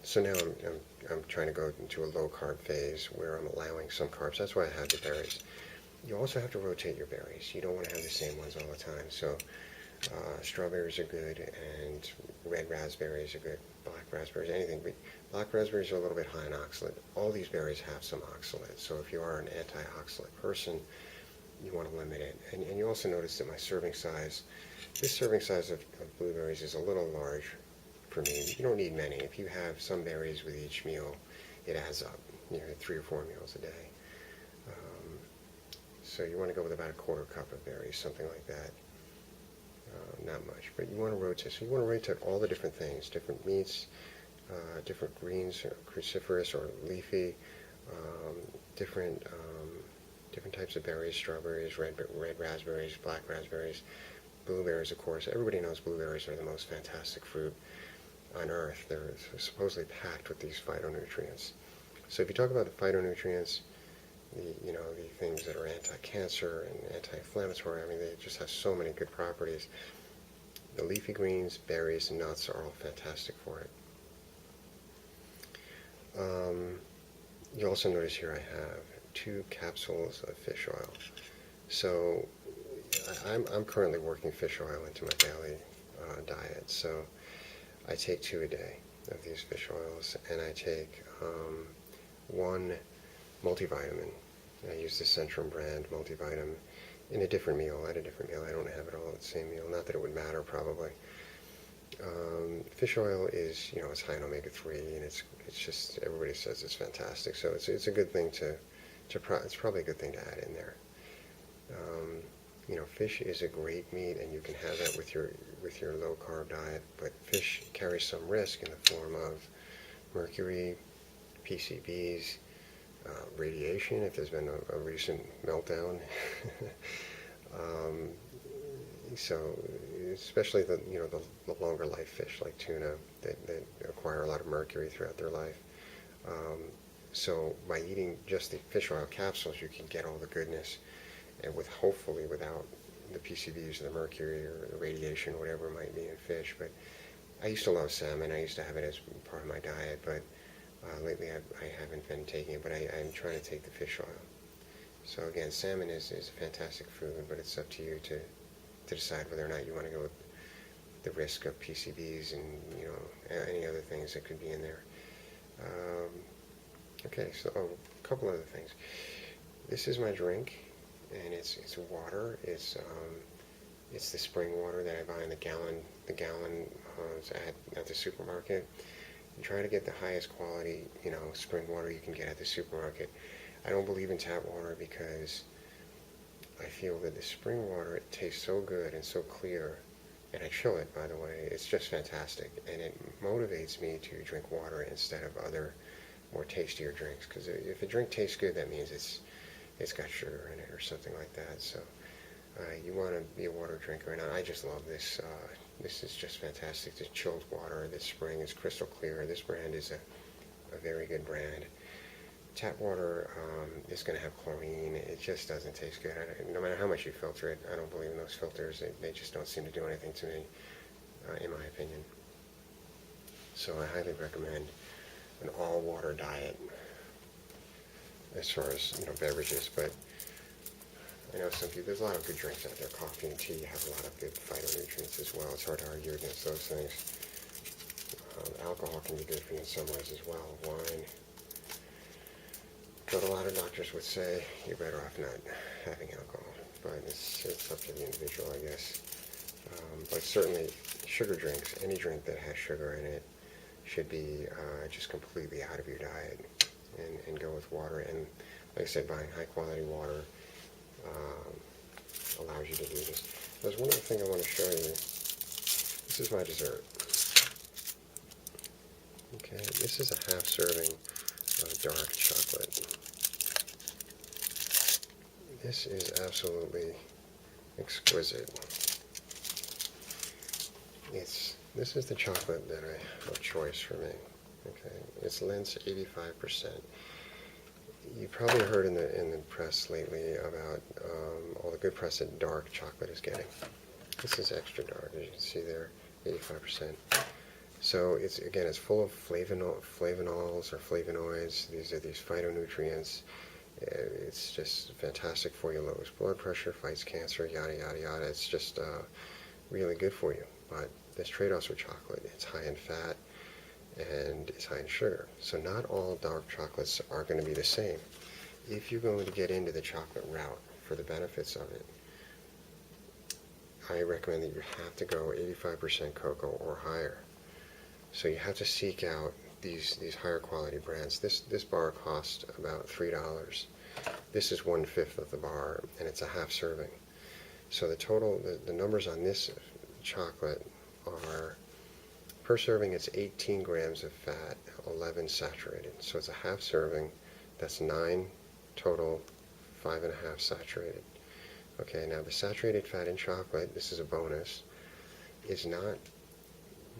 So now I'm trying to go into a low-carb phase where I'm allowing some carbs. That's why I have the berries. You also have to rotate your berries. You don't want to have the same ones all the time. So strawberries are good, and red raspberries are good. Black raspberries, anything. But black raspberries are a little bit high in oxalate. All these berries have some oxalate. So if you are an anti-oxalate person, you want to limit it. And you also notice that my serving size, this serving size of blueberries is a little large for me. You don't need many. If you have some berries with each meal, it adds up. You know, 3 or 4 meals a day. So you want to go with about a quarter cup of berries, something like that. Not much, but you want to rotate. So you want to rotate all the different things, different meats, different greens, cruciferous or leafy, different types of berries, strawberries, red raspberries, black raspberries, blueberries, of course. Everybody knows blueberries are the most fantastic fruit on earth. They're supposedly packed with these phytonutrients. So if you talk about the phytonutrients, the things that are anti-cancer and anti-inflammatory, I mean, they just have so many good properties. The leafy greens, berries, and nuts are all fantastic for it. You also notice here I have 2 capsules of fish oil. So I'm currently working fish oil into my daily diet. So I take 2 a day of these fish oils, and I take 1 multivitamin. I use the Centrum brand multivitamin in a different meal, at a different meal. I don't have it all at the same meal. Not that it would matter, probably. Fish oil is, it's high in omega-3, and it's just, everybody says it's fantastic. So it's a good thing it's probably a good thing to add in there. Fish is a great meat, and you can have that with your low-carb diet, but fish carries some risk in the form of mercury, PCBs, radiation, if there's been a recent meltdown. So especially the longer life fish like tuna that acquire a lot of mercury throughout their life. So by eating just the fish oil capsules, you can get all the goodness, and hopefully without the PCBs or the mercury or the radiation, whatever it might be in fish. But I used to love salmon. I used to have it as part of my diet, but lately I haven't been taking it, but I'm trying to take the fish oil. So again, salmon is a fantastic food, but it's up to you to decide whether or not you want to go with the risk of PCBs and any other things that could be in there. Okay, so a couple other things. This is my drink, and it's water. It's the spring water that I buy in the gallon at the supermarket. And try to get the highest quality, spring water you can get at the supermarket. I don't believe in tap water because I feel that the spring water, it tastes so good and so clear, and I chill it, by the way. It's just fantastic, and it motivates me to drink water instead of other more tastier drinks, because if a drink tastes good, that means it's got sugar in it or something like that. So you want to be a water drinker, and I just love this. This is just fantastic. This chilled water this spring is crystal clear. This brand is a very good brand. Tap water is going to have chlorine. It just doesn't taste good. No matter how much you filter it, I don't believe in those filters. They just don't seem to do anything to me, in my opinion. So I highly recommend an all-water diet as far as beverages. But I know there's a lot of good drinks out there. Coffee and tea have a lot of good phytonutrients as well. It's hard to argue against those things. Alcohol can be good for you in some ways as well. Wine. But a lot of doctors would say you're better off not having alcohol. But it's up to the individual, I guess. But certainly sugar drinks, any drink that has sugar in it, should be just completely out of your diet, and go with water. And like I said, buying high quality water allows you to do this. There's one other thing I want to show you. This is my dessert. Okay, this is a half serving of dark chocolate. This is absolutely exquisite. This is the chocolate that I have choice for me. Okay, it's Lindt 85%. You probably heard in the press lately about all the good press that dark chocolate is getting. This is extra dark, as you can see there, 85%. So it's full of flavonols or flavonoids. These are these phytonutrients. It's just fantastic for you. Lowers blood pressure, fights cancer, yada yada yada. It's just really good for you. But there's trade-offs with chocolate. It's high in fat and it's high in sugar. So not all dark chocolates are going to be the same. If you're going to get into the chocolate route for the benefits of it, I recommend that you have to go 85% cocoa or higher. So you have to seek out these higher quality brands. This bar costs about $3. This is 1/5 of the bar, and it's a half serving. So the numbers on this chocolate are, per serving it's 18 grams of fat, 11 saturated. So it's a half serving. That's 9 total, 5.5 saturated. Okay, now the saturated fat in chocolate, this is a bonus, is not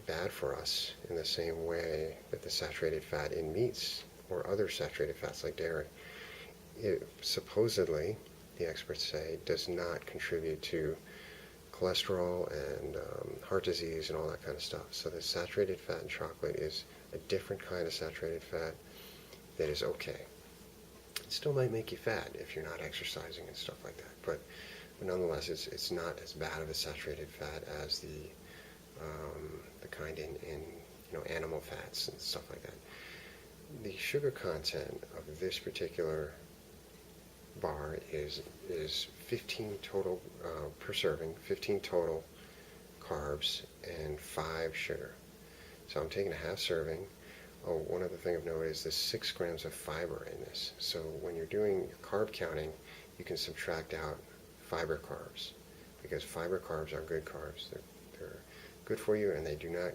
bad for us in the same way that the saturated fat in meats or other saturated fats like dairy, it supposedly, the experts say, does not contribute to cholesterol and heart disease and all that kind of stuff. So the saturated fat in chocolate is a different kind of saturated fat that is okay. It still might make you fat if you're not exercising and stuff like that, but nonetheless, it's not as bad of a saturated fat as the kind in animal fats and stuff like that. The sugar content of this particular bar is 15 total per serving, 15 total carbs and 5 sugar. So I'm taking a half serving. Oh, one other thing of note is there's 6 grams of fiber in this. So when you're doing carb counting, you can subtract out fiber carbs, because fiber carbs are good carbs. They're good for you, and they do not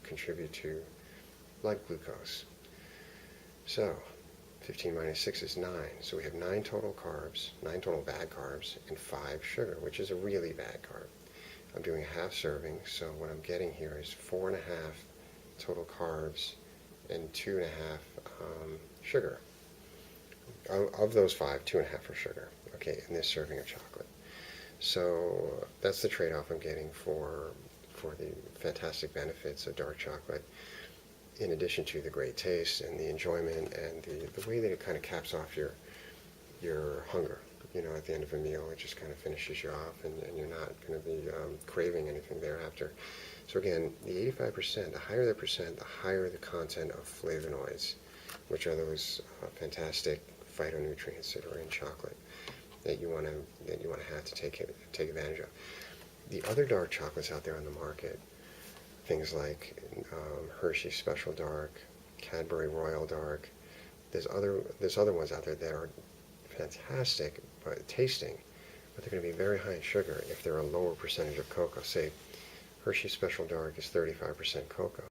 contribute to blood glucose. So 15 minus 6 is 9. So we have 9 total carbs, 9 total bad carbs, and 5 sugar, which is a really bad carb. I'm doing a half serving, so what I'm getting here is 4.5 total carbs and 2.5 sugar. Of those 5, 2.5 are sugar, okay, in this serving of chocolate. So that's the trade-off I'm getting for the fantastic benefits of dark chocolate, in addition to the great taste and the enjoyment and the way that it kind of caps off your hunger. At the end of a meal, it just kind of finishes you off, and you're not going to be craving anything thereafter. So again, the 85%, the higher the percent, the higher the content of flavonoids, which are those fantastic phytonutrients that are in chocolate that you want to have to take advantage of. The other dark chocolates out there on the market, things like Hershey Special Dark, Cadbury Royal Dark, there's other ones out there that are fantastic but tasting, but they're going to be very high in sugar if they're a lower percentage of cocoa. Say Hershey Special Dark is 35% cocoa.